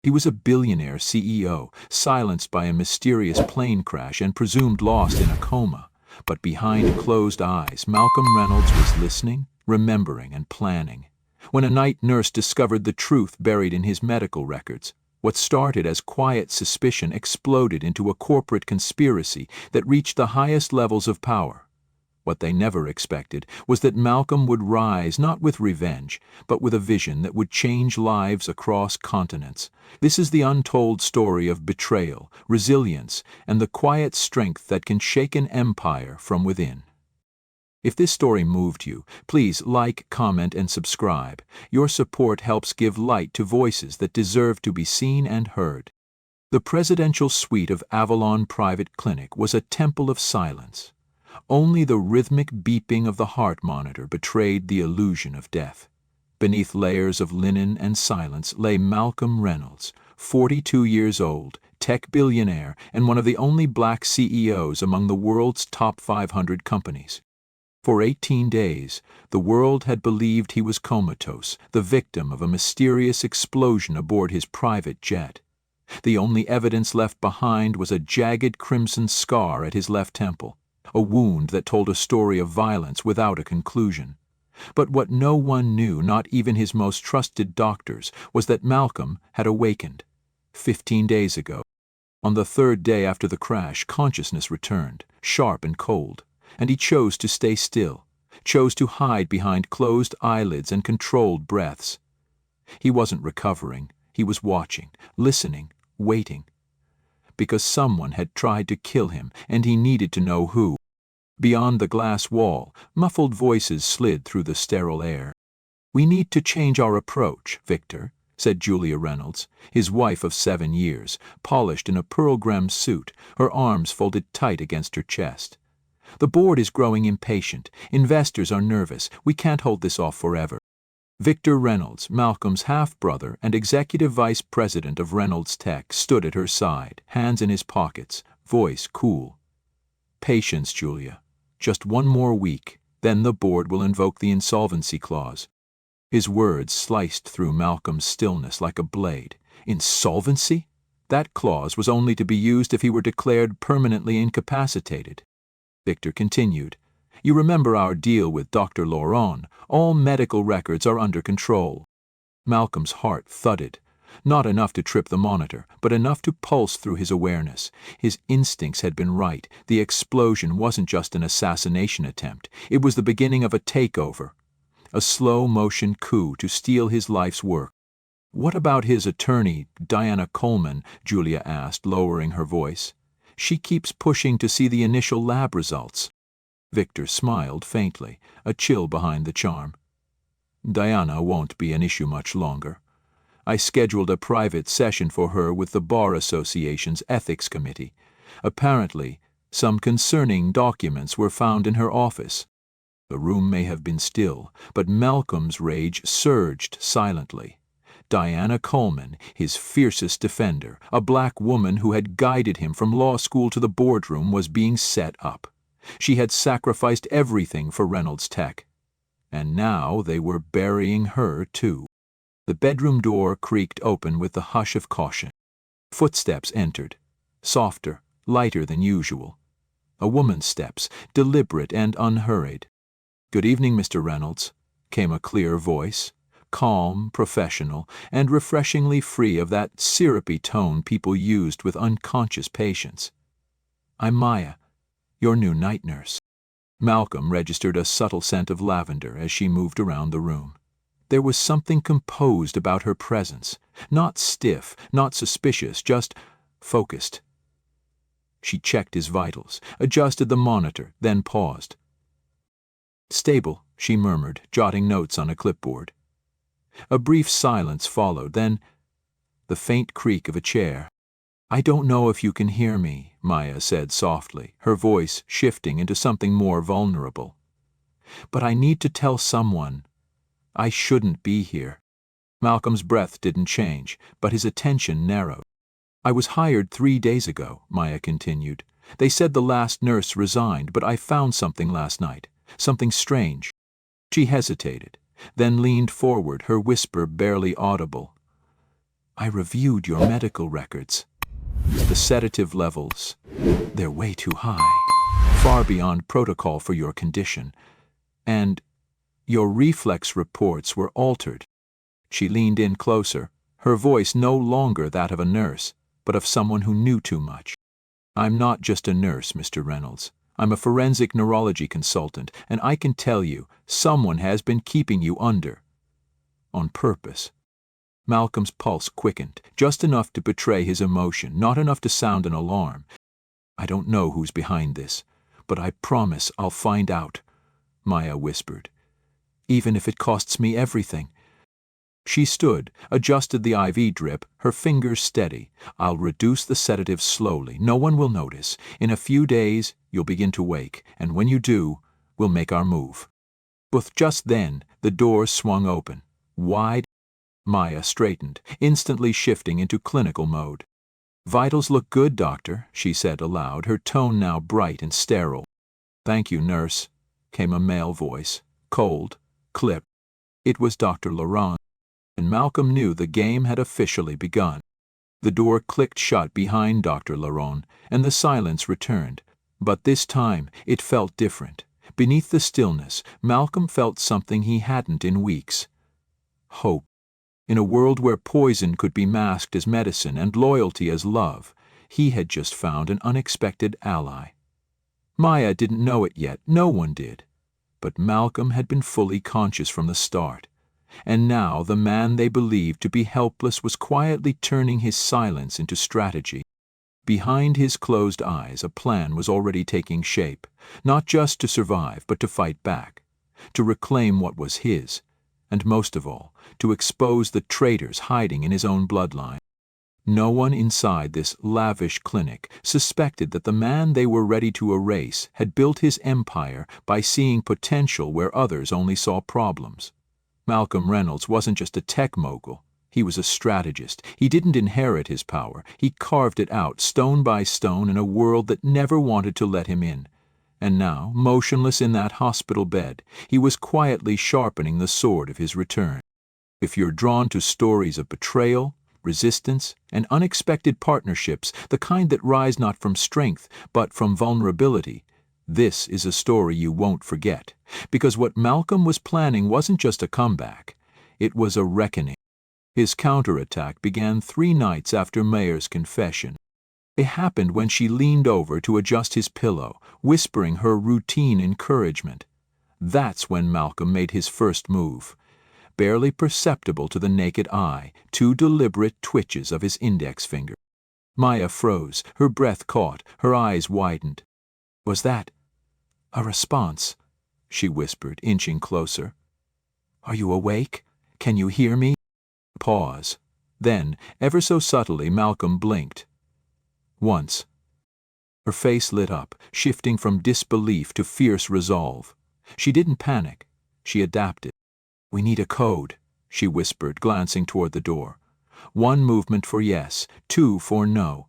He was a billionaire CEO, silenced by a mysterious plane crash and presumed lost in a coma. But behind closed eyes, Malcolm Reynolds was listening, remembering, and planning. When a night nurse discovered the truth buried in his medical records, what started as quiet suspicion exploded into a corporate conspiracy that reached the highest levels of power. What they never expected was that Malcolm would rise not with revenge, but with a vision that would change lives across continents. This is the untold story of betrayal, resilience, and the quiet strength that can shake an empire from within. If this story moved you, please like, comment, and subscribe. Your support helps give light to voices that deserve to be seen and heard. The presidential suite of Avalon Private Clinic was a temple of silence. Only the rhythmic beeping of the heart monitor betrayed the illusion of death. Beneath layers of linen and silence lay Malcolm Reynolds, 42 years old, tech billionaire, and one of the only black CEOs among the world's top 500 companies. For 18 days, the world had believed he was comatose, the victim of a mysterious explosion aboard his private jet. The only evidence left behind was a jagged crimson scar at his left temple, a wound that told a story of violence without a conclusion. But what no one knew, not even his most trusted doctors, was that Malcolm had awakened. 15 days ago. On the third day after the crash, consciousness returned, sharp and cold, and he chose to stay still, chose to hide behind closed eyelids and controlled breaths. He wasn't recovering, he was watching, listening, waiting. Because someone had tried to kill him, and he needed to know who. Beyond the glass wall, muffled voices slid through the sterile air. "We need to change our approach, Victor," said Julia Reynolds, his wife of 7 years, polished in a pearl-gem suit, her arms folded tight against her chest. "The board is growing impatient. Investors are nervous. We can't hold this off forever." Victor Reynolds, Malcolm's half-brother and executive vice president of Reynolds Tech, stood at her side, hands in his pockets, voice cool. "Patience, Julia. Just one more week, then the board will invoke the insolvency clause." His words sliced through Malcolm's stillness like a blade. Insolvency? That clause was only to be used if he were declared permanently incapacitated. Victor continued, "You remember our deal with Dr. Laurent. All medical records are under control." Malcolm's heart thudded. Not enough to trip the monitor, but enough to pulse through his awareness. His instincts had been right. The explosion wasn't just an assassination attempt. It was the beginning of a takeover. A slow-motion coup to steal his life's work. "What about his attorney, Diana Coleman?" Julia asked, lowering her voice. "She keeps pushing to see the initial lab results." Victor smiled faintly, a chill behind the charm. "Diana won't be an issue much longer. I scheduled a private session for her with the Bar Association's Ethics Committee. Apparently, some concerning documents were found in her office." The room may have been still, but Malcolm's rage surged silently. Diana Coleman, his fiercest defender, a black woman who had guided him from law school to the boardroom, was being set up. She had sacrificed everything for Reynolds Tech. And now they were burying her, too. The bedroom door creaked open with the hush of caution. Footsteps entered, softer, lighter than usual. A woman's steps, deliberate and unhurried. "Good evening, Mr. Reynolds," came a clear voice, calm, professional, and refreshingly free of that syrupy tone people used with unconscious patience. "I'm Maya, your new night nurse." Malcolm registered a subtle scent of lavender as she moved around the room. There was something composed about her presence, not stiff, not suspicious, just focused. She checked his vitals, adjusted the monitor, then paused. "Stable," she murmured, jotting notes on a clipboard. A brief silence followed, then the faint creak of a chair. "I don't know if you can hear me," Maya said softly, her voice shifting into something more vulnerable. "But I need to tell someone. I shouldn't be here." Malcolm's breath didn't change, but his attention narrowed. "I was hired 3 days ago," Maya continued. "They said the last nurse resigned, but I found something last night, something strange." She hesitated, then leaned forward, her whisper barely audible. I reviewed your medical records. The sedative levels, they're way too high, far beyond protocol for your condition. And your reflex reports were altered. She leaned in closer, her voice no longer that of a nurse, but of someone who knew too much. I'm not just a nurse, Mr. Reynolds. I'm a forensic neurology consultant, and I can tell you, someone has been keeping you under. On purpose. Malcolm's pulse quickened, just enough to betray his emotion, not enough to sound an alarm. I don't know who's behind this, but I promise I'll find out, Maya whispered. Even if it costs me everything. She stood, adjusted the IV drip, her fingers steady. I'll reduce the sedative slowly. No one will notice. In a few days, you'll begin to wake, and when you do, we'll make our move. But just then, the door swung open. Wide. Maya straightened, instantly shifting into clinical mode. Vitals look good, doctor, she said aloud, her tone now bright and sterile. Thank you, nurse, came a male voice, cold, clipped. It was Dr. Laurent, and Malcolm knew the game had officially begun. The door clicked shut behind Dr. Laurent, and the silence returned. But this time, it felt different. Beneath the stillness, Malcolm felt something he hadn't in weeks. Hope. In a world where poison could be masked as medicine and loyalty as love, he had just found an unexpected ally. Maya didn't know it yet, no one did. But Malcolm had been fully conscious from the start. And now the man they believed to be helpless was quietly turning his silence into strategy. Behind his closed eyes, a plan was already taking shape, not just to survive, but to fight back, to reclaim what was his, and most of all, to expose the traitors hiding in his own bloodline. No one inside this lavish clinic suspected that the man they were ready to erase had built his empire by seeing potential where others only saw problems. Malcolm Reynolds wasn't just a tech mogul. He was a strategist. He didn't inherit his power. He carved it out, stone by stone, in a world that never wanted to let him in. And now, motionless in that hospital bed, he was quietly sharpening the sword of his return. If you're drawn to stories of betrayal, resistance, and unexpected partnerships, the kind that rise not from strength, but from vulnerability, this is a story you won't forget. Because what Malcolm was planning wasn't just a comeback. It was a reckoning. His counterattack began 3 nights after Mayer's confession. It happened when she leaned over to adjust his pillow, whispering her routine encouragement. That's when Malcolm made his first move. Barely perceptible to the naked eye, 2 deliberate twitches of his index finger. Maya froze, her breath caught, her eyes widened. Was that a response? She whispered, inching closer. Are you awake? Can you hear me? Pause. Then, ever so subtly, Malcolm blinked. Once. Her face lit up, shifting from disbelief to fierce resolve. She didn't panic. She adapted. We need a code, she whispered, glancing toward the door. 1 movement for yes, 2 for no.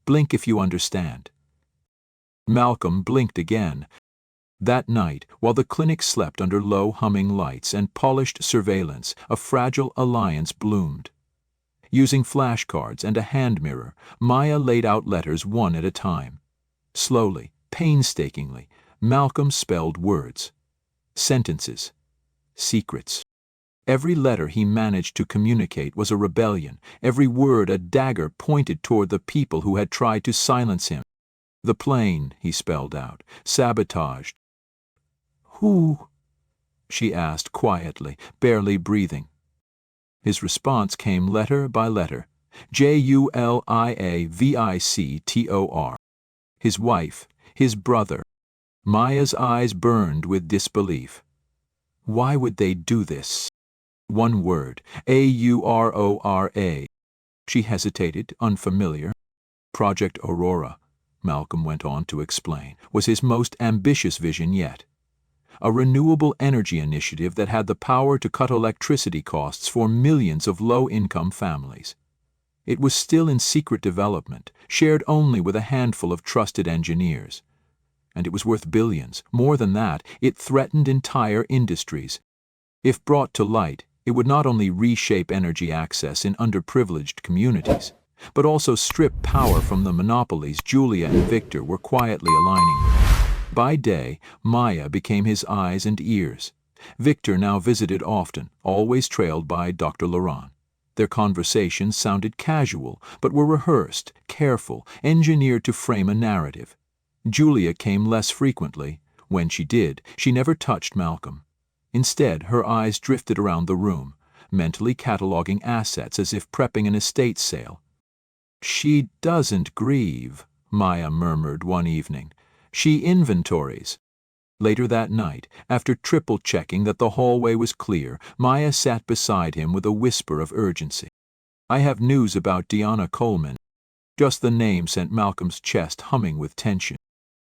Blink if you understand. Malcolm blinked again. That night, while the clinic slept under low humming lights and polished surveillance, a fragile alliance bloomed. Using flashcards and a hand mirror, Maya laid out letters one at a time. Slowly, painstakingly, Malcolm spelled words. Sentences. Secrets. Every letter he managed to communicate was a rebellion, every word a dagger pointed toward the people who had tried to silence him. The plane, he spelled out, sabotaged. Who? She asked quietly, barely breathing. His response came letter by letter. Juliavictor. His wife, his brother. Maya's eyes burned with disbelief. Why would they do this? 1 word, Aurora. She hesitated, unfamiliar. Project Aurora, Malcolm went on to explain, was his most ambitious vision yet. A renewable energy initiative that had the power to cut electricity costs for millions of low-income families. It was still in secret development, shared only with a handful of trusted engineers. And it was worth billions. More than that, it threatened entire industries. If brought to light, It would not only reshape energy access in underprivileged communities, but also strip power from the monopolies Julia and Victor were quietly aligning with. By day, Maya became his eyes and ears. Victor now visited often, always trailed by Dr. Laurent. Their conversations sounded casual, but were rehearsed, careful, engineered to frame a narrative. Julia came less frequently. When she did, she never touched Malcolm. Instead, her eyes drifted around the room, mentally cataloging assets as if prepping an estate sale. "She doesn't grieve," Maya murmured one evening. "She inventories." Later that night, after triple-checking that the hallway was clear, Maya sat beside him with a whisper of urgency. "I have news about Deanna Coleman." Just the name sent Malcolm's chest humming with tension.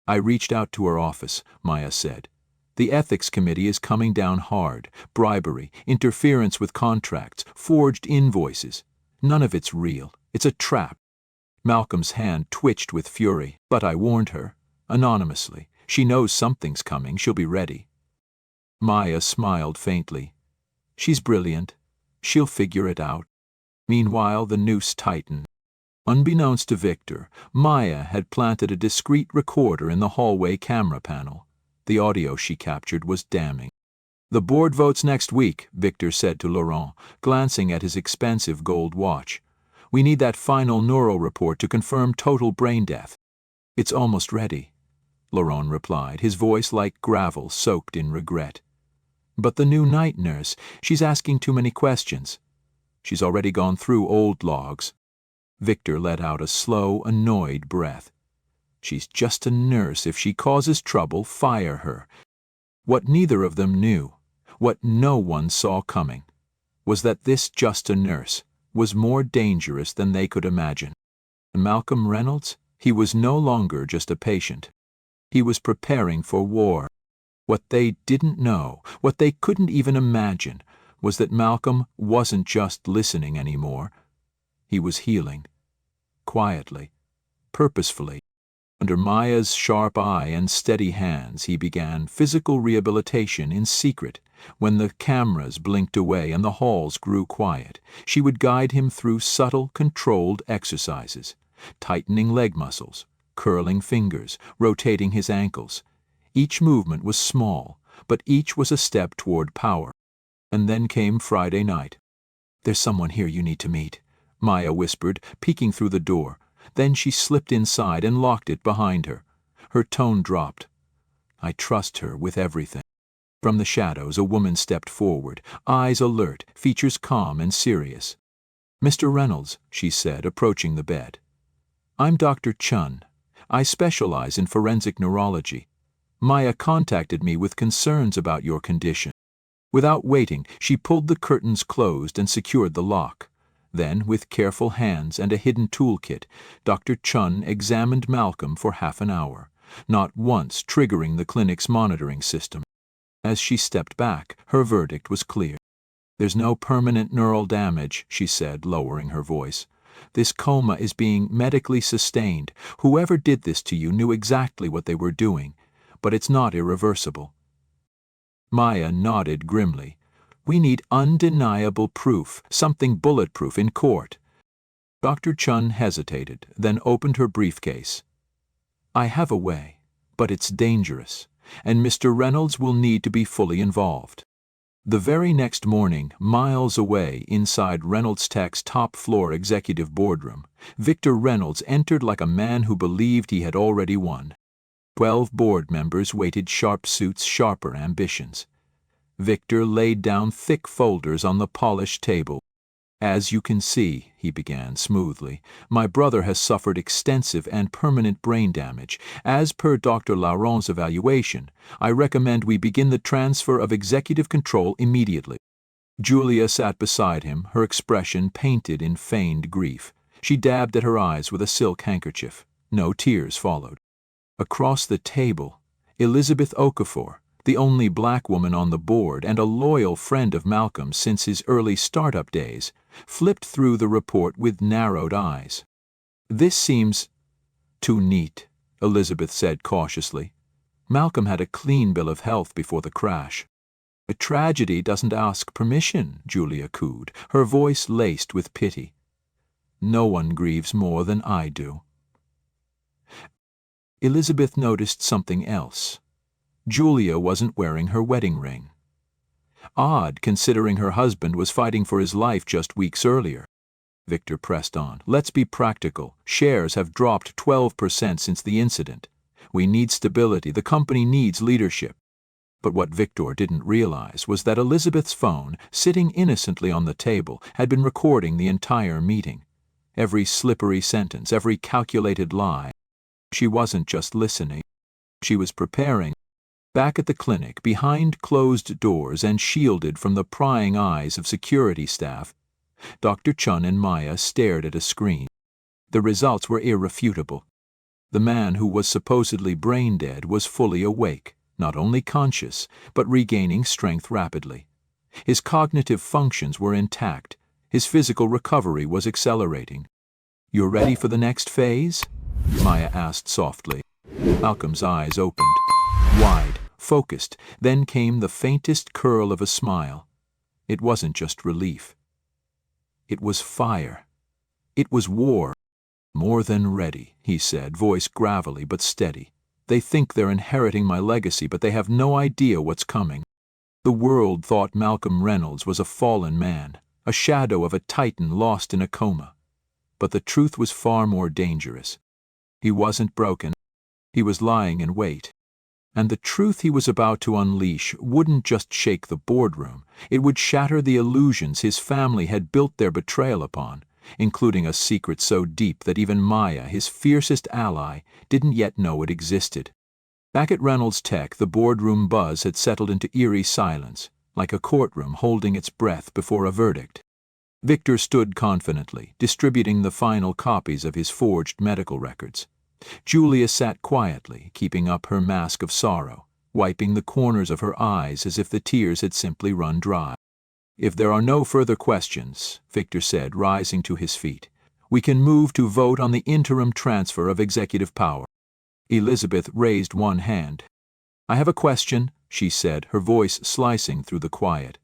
"I reached out to her office," Maya said. "The ethics committee is coming down hard. Bribery, interference with contracts, forged invoices. None of it's real. It's a trap." Malcolm's hand twitched with fury. "But I warned her. Anonymously. She knows something's coming. She'll be ready." Maya smiled faintly. "She's brilliant. She'll figure it out." Meanwhile, the noose tightened. Unbeknownst to Victor, Maya had planted a discreet recorder in the hallway camera panel. The audio she captured was damning. "The board votes next week," Victor said to Laurent, glancing at his expensive gold watch. "We need that final neural report to confirm total brain death." "It's almost ready," Laurent replied, his voice like gravel soaked in regret. "But the new night nurse, she's asking too many questions." "She's already gone through old logs." Victor let out a slow, annoyed breath. "She's just a nurse. If she causes trouble, fire her." What neither of them knew, what no one saw coming, was that this just a nurse was more dangerous than they could imagine. Malcolm Reynolds, he was no longer just a patient. He was preparing for war. What they didn't know, what they couldn't even imagine, was that Malcolm wasn't just listening anymore. He was healing. Quietly, purposefully. Under Maya's sharp eye and steady hands, he began physical rehabilitation in secret. When the cameras blinked away and the halls grew quiet, she would guide him through subtle, controlled exercises, tightening leg muscles, curling fingers, rotating his ankles. Each movement was small, but each was a step toward power. And then came Friday night. "There's someone here you need to meet," Maya whispered, peeking through the door. Then she slipped inside and locked it behind her. Her tone dropped. "I trust her with everything." From the shadows, a woman stepped forward, eyes alert, features calm and serious. "Mr. Reynolds," she said, approaching the bed. "I'm Dr. Chun. I specialize in forensic neurology. Maya contacted me with concerns about your condition." Without waiting, she pulled the curtains closed and secured the lock. Then, with careful hands and a hidden toolkit, Dr. Chun examined Malcolm for half an hour, not once triggering the clinic's monitoring system. As she stepped back, her verdict was clear. "There's no permanent neural damage," she said, lowering her voice. "This coma is being medically sustained. Whoever did this to you knew exactly what they were doing, but it's not irreversible." Maya nodded grimly. "We need undeniable proof, something bulletproof in court." Dr. Chun hesitated, then opened her briefcase. "I have a way, but it's dangerous, and Mr. Reynolds will need to be fully involved." The very next morning, miles away inside Reynolds Tech's top-floor executive boardroom, Victor Reynolds entered like a man who believed he had already won. 12 board members waited, sharp suits, sharper ambitions. Victor laid down thick folders on the polished table. "As you can see," he began smoothly, "my brother has suffered extensive and permanent brain damage. As per Dr. Laurent's evaluation, I recommend we begin the transfer of executive control immediately." Julia sat beside him, her expression painted in feigned grief. She dabbed at her eyes with a silk handkerchief. No tears followed. Across the table, Elizabeth Okafor, the only black woman on the board and a loyal friend of Malcolm since his early startup days, flipped through the report with narrowed eyes. "This seems too neat," Elizabeth said cautiously. "Malcolm had a clean bill of health before the crash." A tragedy doesn't ask permission, Julia cooed, her voice laced with pity. No one grieves more than I do. Elizabeth noticed something else. Julia wasn't wearing her wedding ring. Odd, considering her husband was fighting for his life just weeks earlier. Victor pressed on. Let's be practical. Shares have dropped 12% since the incident. We need stability. The company needs leadership. But what Victor didn't realize was that Elizabeth's phone, sitting innocently on the table, had been recording the entire meeting. Every slippery sentence, every calculated lie. She wasn't just listening. She was preparing. Back at the clinic, behind closed doors and shielded from the prying eyes of security staff, Dr. Chun and Maya stared at a screen. The results were irrefutable. The man who was supposedly brain dead was fully awake. Not only conscious, but regaining strength rapidly. His cognitive functions were intact. His physical recovery was accelerating. "You're ready for the next phase?" Maya asked softly. Malcolm's eyes opened, wide, focused. Then came the faintest curl of a smile. It wasn't just relief. It was fire. It was war. "More than ready," he said, voice gravelly but steady. "They think they're inheriting my legacy, but they have no idea what's coming." The world thought Malcolm Reynolds was a fallen man, a shadow of a titan lost in a coma. But the truth was far more dangerous. He wasn't broken. He was lying in wait. And the truth he was about to unleash wouldn't just shake the boardroom. It would shatter the illusions his family had built their betrayal upon, including a secret so deep that even Maya, his fiercest ally, didn't yet know it existed. Back at Reynolds Tech, the boardroom buzz had settled into eerie silence, like a courtroom holding its breath before a verdict. Victor stood confidently, distributing the final copies of his forged medical records. Julia sat quietly, keeping up her mask of sorrow, wiping the corners of her eyes as if the tears had simply run dry. "If there are no further questions," Victor said, rising to his feet, "we can move to vote on the interim transfer of executive power." Elizabeth raised one hand. "I have a question," she said, her voice slicing through the quiet.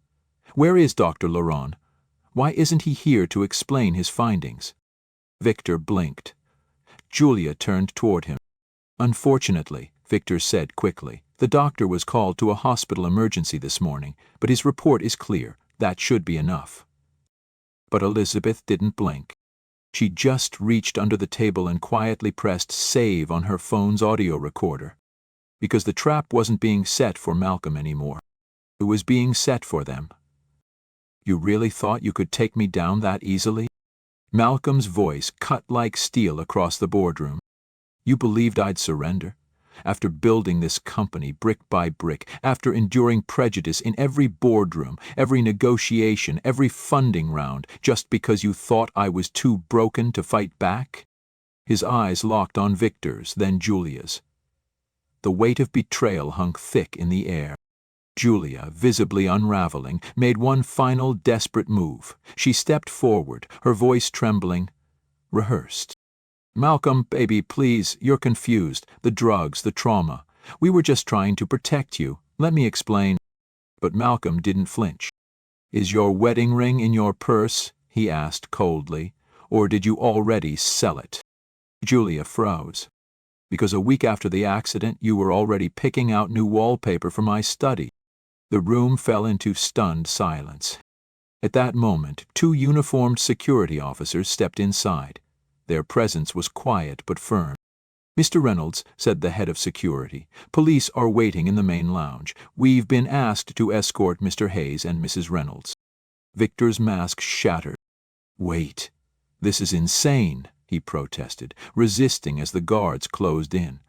"Where is Dr. Laurent? Why isn't he here to explain his findings?" Victor blinked. Julia turned toward him. "Unfortunately," Victor said quickly, "the doctor was called to a hospital emergency this morning, but his report is clear. That should be enough." But Elizabeth didn't blink. She just reached under the table and quietly pressed save on her phone's audio recorder. Because the trap wasn't being set for Malcolm anymore. It was being set for them. "You really thought you could take me down that easily?" Malcolm's voice cut like steel across the boardroom. "You believed I'd surrender? After building this company brick by brick, after enduring prejudice in every boardroom, every negotiation, every funding round, just because you thought I was too broken to fight back?" His eyes locked on Victor's, then Julia's. The weight of betrayal hung thick in the air. Julia, visibly unraveling, made one final desperate move. She stepped forward, her voice trembling, rehearsed. "Malcolm, baby, please, you're confused. The drugs, the trauma. We were just trying to protect you. Let me explain." But Malcolm didn't flinch. "Is your wedding ring in your purse?" he asked coldly. "Or did you already sell it?" Julia froze. "Because a week after the accident, you were already picking out new wallpaper for my study." The room fell into stunned silence. At that moment, two uniformed security officers stepped inside. Their presence was quiet but firm. "Mr. Reynolds," said the head of security, "police are waiting in the main lounge. We've been asked to escort Mr. Hayes and Mrs. Reynolds." Victor's mask shattered. "Wait. This is insane," he protested, resisting as the guards closed in.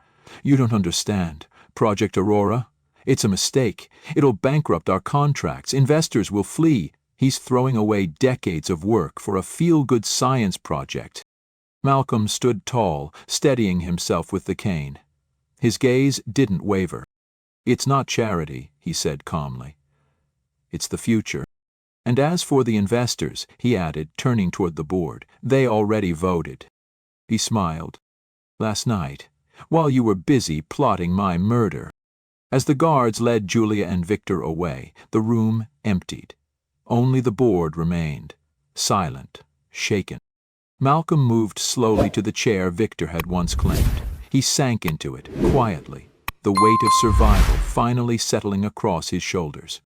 "You don't understand. Project Aurora? It's a mistake. It'll bankrupt our contracts. Investors will flee. He's throwing away decades of work for a feel-good science project." Malcolm stood tall, steadying himself with the cane. His gaze didn't waver. "It's not charity," he said calmly. "It's the future. And as for the investors," he added, turning toward the board, "they already voted." He smiled. "Last night, while you were busy plotting my murder." As the guards led Julia and Victor away, the room emptied. Only the board remained, silent, shaken. Malcolm moved slowly to the chair Victor had once claimed. He sank into it, quietly, the weight of survival finally settling across his shoulders.